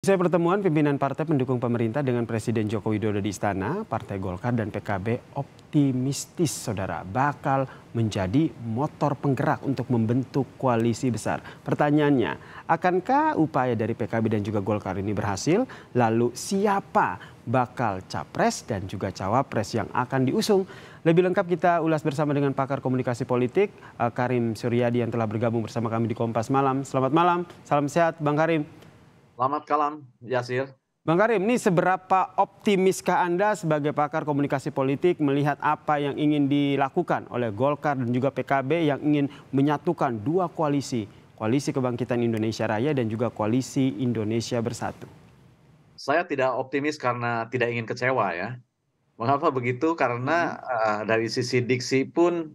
Usai pertemuan pimpinan partai pendukung pemerintah dengan Presiden Joko Widodo di Istana, Partai Golkar dan PKB optimistis saudara bakal menjadi motor penggerak untuk membentuk koalisi besar. Pertanyaannya, akankah upaya dari PKB dan juga Golkar ini berhasil? Lalu siapa bakal capres dan juga cawapres yang akan diusung? Lebih lengkap kita ulas bersama dengan pakar komunikasi politik Karim Suryadi yang telah bergabung bersama kami di Kompas Malam. Selamat malam, salam sehat Bang Karim. Selamat malam, Yasir. Bang Karim, ini seberapa optimiskah Anda sebagai pakar komunikasi politik melihat apa yang ingin dilakukan oleh Golkar dan juga PKB yang ingin menyatukan dua koalisi, Koalisi Kebangkitan Indonesia Raya dan juga Koalisi Indonesia Bersatu? Saya tidak optimis karena tidak ingin kecewa ya. Mengapa begitu? Karena dari sisi diksi pun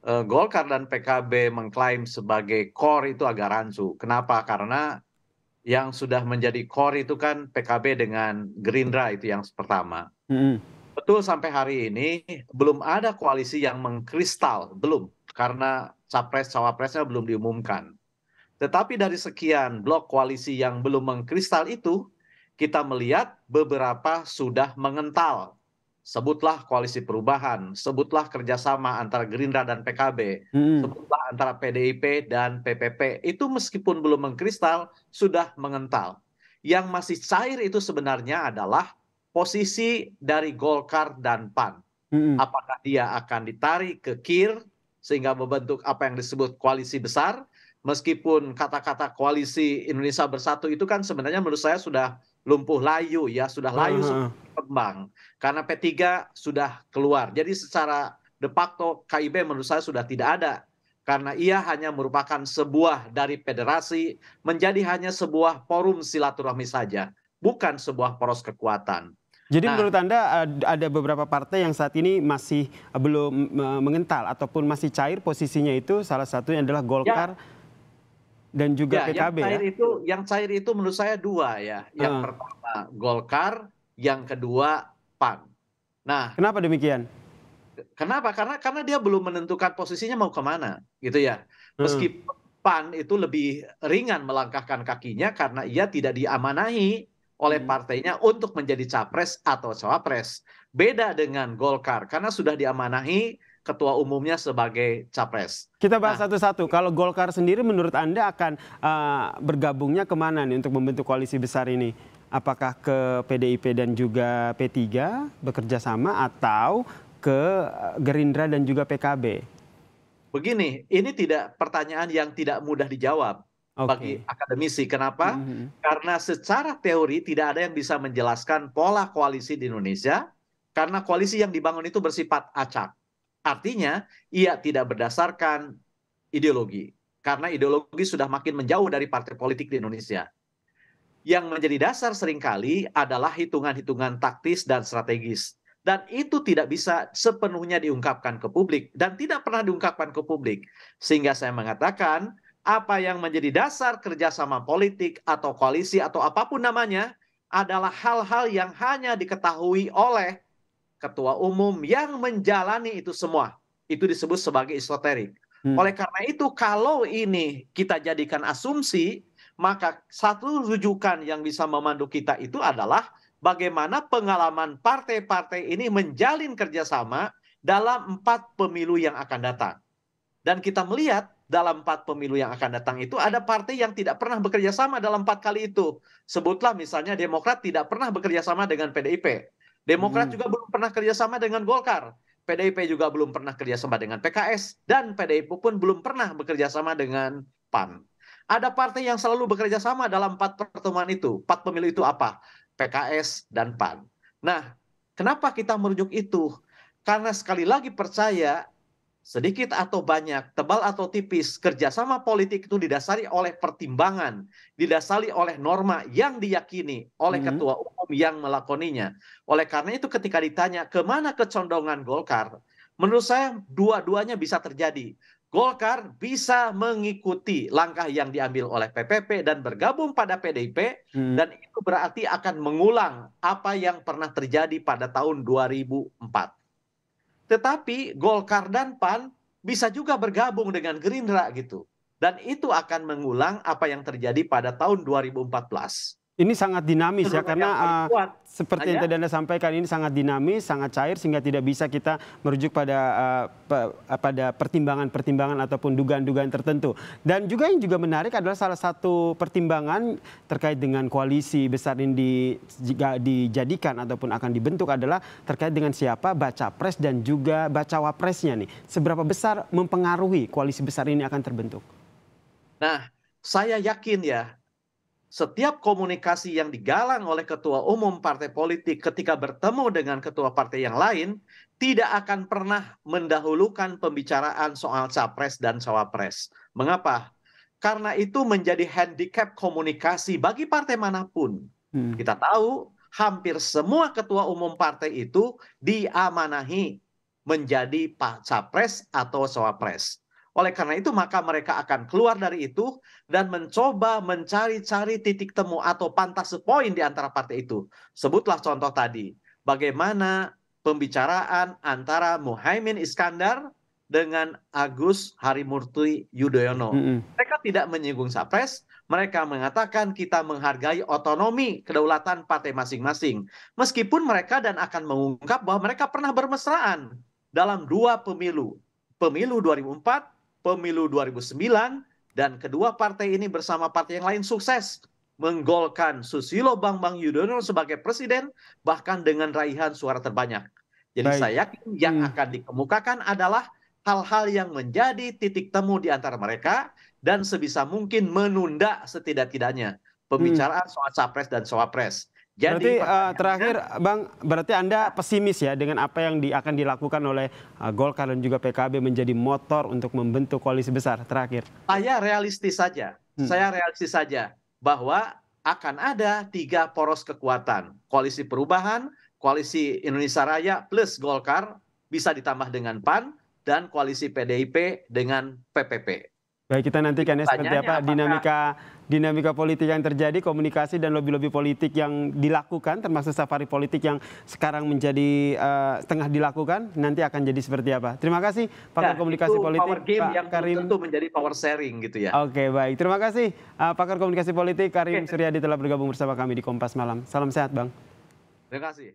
Golkar dan PKB mengklaim sebagai core itu agak rancu. Kenapa? Karena yang sudah menjadi core itu kan PKB dengan Gerindra itu yang pertama. Mm-mm. Betul sampai hari ini belum ada koalisi yang mengkristal, belum. Karena capres-cawapresnya belum diumumkan. Tetapi dari sekian blok koalisi yang belum mengkristal itu, kita melihat beberapa sudah mengental. Sebutlah koalisi perubahan, sebutlah kerjasama antara Gerindra dan PKB, Mm-mm. sebutlah antara PDIP dan PPP. Itu meskipun belum mengkristal, sudah mengental. Yang masih cair itu sebenarnya adalah posisi dari Golkar dan PAN. Mm-mm. Apakah dia akan ditarik ke kir sehingga membentuk apa yang disebut koalisi besar, meskipun kata-kata koalisi Indonesia Bersatu itu kan sebenarnya menurut saya sudah lumpuh layu ya, sudah layu Heeh. seperti kembang. Karena P3 sudah keluar. Jadi secara de facto KIB menurut saya sudah tidak ada. Karena ia hanya merupakan sebuah dari federasi menjadi hanya sebuah forum silaturahmi saja, bukan sebuah poros kekuatan. Jadi Nah, menurut Anda ada beberapa partai yang saat ini masih belum mengental ataupun masih cair posisinya itu salah satunya adalah ya, Golkar dan juga ya, PKB ya? yang cair itu menurut saya dua ya. Yang Heeh. pertama Golkar, yang kedua PAN. Nah, Kenapa demikian? kenapa? Karena dia belum menentukan posisinya mau kemana, gitu ya. Heeh. Meskipun PAN itu lebih ringan melangkahkan kakinya karena ia tidak diamanahi oleh Mhm. partainya untuk menjadi capres atau cawapres. Beda dengan Golkar karena sudah diamanahi ketua umumnya sebagai capres. Kita bahas Nah, satu-satu. Kalau Golkar sendiri menurut Anda akan bergabungnya kemana nih untuk membentuk koalisi besar ini? Apakah ke PDIP dan juga P3 bekerja sama atau ke Gerindra dan juga PKB? begini, ini tidak pertanyaan yang tidak mudah dijawab bagi Oke. akademisi. Kenapa? Mhm. Karena secara teori tidak ada yang bisa menjelaskan pola koalisi di Indonesia, karena koalisi yang dibangun itu bersifat acak. Artinya, ia tidak berdasarkan ideologi. Karena ideologi sudah makin menjauh dari partai politik di Indonesia. Yang menjadi dasar seringkali adalah hitungan-hitungan taktis dan strategis. Dan itu tidak bisa sepenuhnya diungkapkan ke publik dan tidak pernah diungkapkan ke publik. Sehingga saya mengatakan apa yang menjadi dasar kerjasama politik atau koalisi atau apapun namanya adalah hal-hal yang hanya diketahui oleh ketua umum yang menjalani itu semua. Itu disebut sebagai esoterik. Oleh Mhm. karena itu, kalau ini kita jadikan asumsi, maka satu rujukan yang bisa memandu kita itu adalah bagaimana pengalaman partai-partai ini menjalin kerjasama dalam 4 pemilu yang akan datang. Dan kita melihat dalam 4 pemilu yang akan datang itu ada partai yang tidak pernah bekerja sama dalam 4 kali itu. Sebutlah misalnya Demokrat tidak pernah bekerja sama dengan PDIP. Demokrat Mhm. juga belum pernah kerjasama dengan Golkar. PDIP juga belum pernah kerjasama dengan PKS. Dan PDIP pun belum pernah bekerja sama dengan PAN. Ada partai yang selalu bekerja sama dalam 4 pertemuan itu. 4 pemilu itu apa? PKS dan PAN. Nah, kenapa kita merujuk itu? Karena sekali lagi percaya sedikit atau banyak, tebal atau tipis, kerjasama politik itu didasari oleh pertimbangan, didasari oleh norma yang diyakini oleh Mhm. ketua umum yang melakoninya. Oleh karena itu ketika ditanya kemana kecondongan Golkar, menurut saya dua-duanya bisa terjadi. Golkar bisa mengikuti langkah yang diambil oleh PPP dan bergabung pada PDIP, Mhm. dan itu berarti akan mengulang apa yang pernah terjadi pada tahun 2004. Tetapi Golkar dan PAN bisa juga bergabung dengan Gerindra gitu. Dan itu akan mengulang apa yang terjadi pada tahun 2014. Ini sangat dinamis ya, Menurut karena yang paling kuat. seperti yang Ya, tadi Anda sampaikan, ini sangat dinamis, sangat cair, sehingga tidak bisa kita merujuk pada pada pertimbangan-pertimbangan ataupun dugaan-dugaan tertentu. Dan juga yang juga menarik adalah salah satu pertimbangan terkait dengan koalisi besar ini jika dijadikan ataupun akan dibentuk adalah terkait dengan siapa baca pres dan juga bacawa presnya nih. Seberapa besar mempengaruhi koalisi besar ini akan terbentuk? nah, saya yakin ya, setiap komunikasi yang digalang oleh ketua umum partai politik ketika bertemu dengan ketua partai yang lain tidak akan pernah mendahulukan pembicaraan soal capres dan cawapres. Mengapa? Karena itu menjadi handicap komunikasi bagi partai manapun. Hmm. Kita tahu hampir semua ketua umum partai itu diamanahi menjadi capres atau cawapres. Oleh karena itu maka mereka akan keluar dari itu dan mencoba mencari-cari titik temu atau pantas poin di antara partai itu. Sebutlah contoh tadi, bagaimana pembicaraan antara Muhaimin Iskandar dengan Agus Harimurti Yudhoyono. Mereka tidak menyinggung capres, mereka mengatakan kita menghargai otonomi kedaulatan partai masing-masing. Meskipun mereka dan akan mengungkap bahwa mereka pernah bermesraan dalam dua pemilu. Pemilu 2004, pemilu 2009, dan kedua partai ini bersama partai yang lain sukses menggolkan Susilo Bambang Yudhoyono sebagai presiden, bahkan dengan raihan suara terbanyak. Jadi Baik. saya yakin yang akan dikemukakan adalah hal-hal yang menjadi titik temu di antara mereka dan sebisa mungkin menunda setidak-tidaknya pembicaraan soal capres dan cawapres. Berarti Jadi terakhir Bang, berarti Anda pesimis ya dengan apa yang akan dilakukan oleh Golkar dan juga PKB menjadi motor untuk membentuk koalisi besar terakhir? saya realistis saja. Saya realistis saja bahwa akan ada 3 poros kekuatan. Koalisi Perubahan, Koalisi Indonesia Raya plus Golkar, bisa ditambah dengan PAN, dan koalisi PDIP dengan PPP. Baik, kita nantikan ya seperti apa dinamika politik yang terjadi, komunikasi dan lobby-lobby politik yang dilakukan, termasuk safari politik yang sekarang menjadi tengah dilakukan, nanti akan jadi seperti apa. Terima kasih pakar komunikasi politik power game Pak yang Karim. tentu menjadi power sharing gitu ya. Oke, baik. Terima kasih pakar komunikasi politik Karim Suryadi telah bergabung bersama kami di Kompas Malam. Salam sehat, Bang. Terima kasih.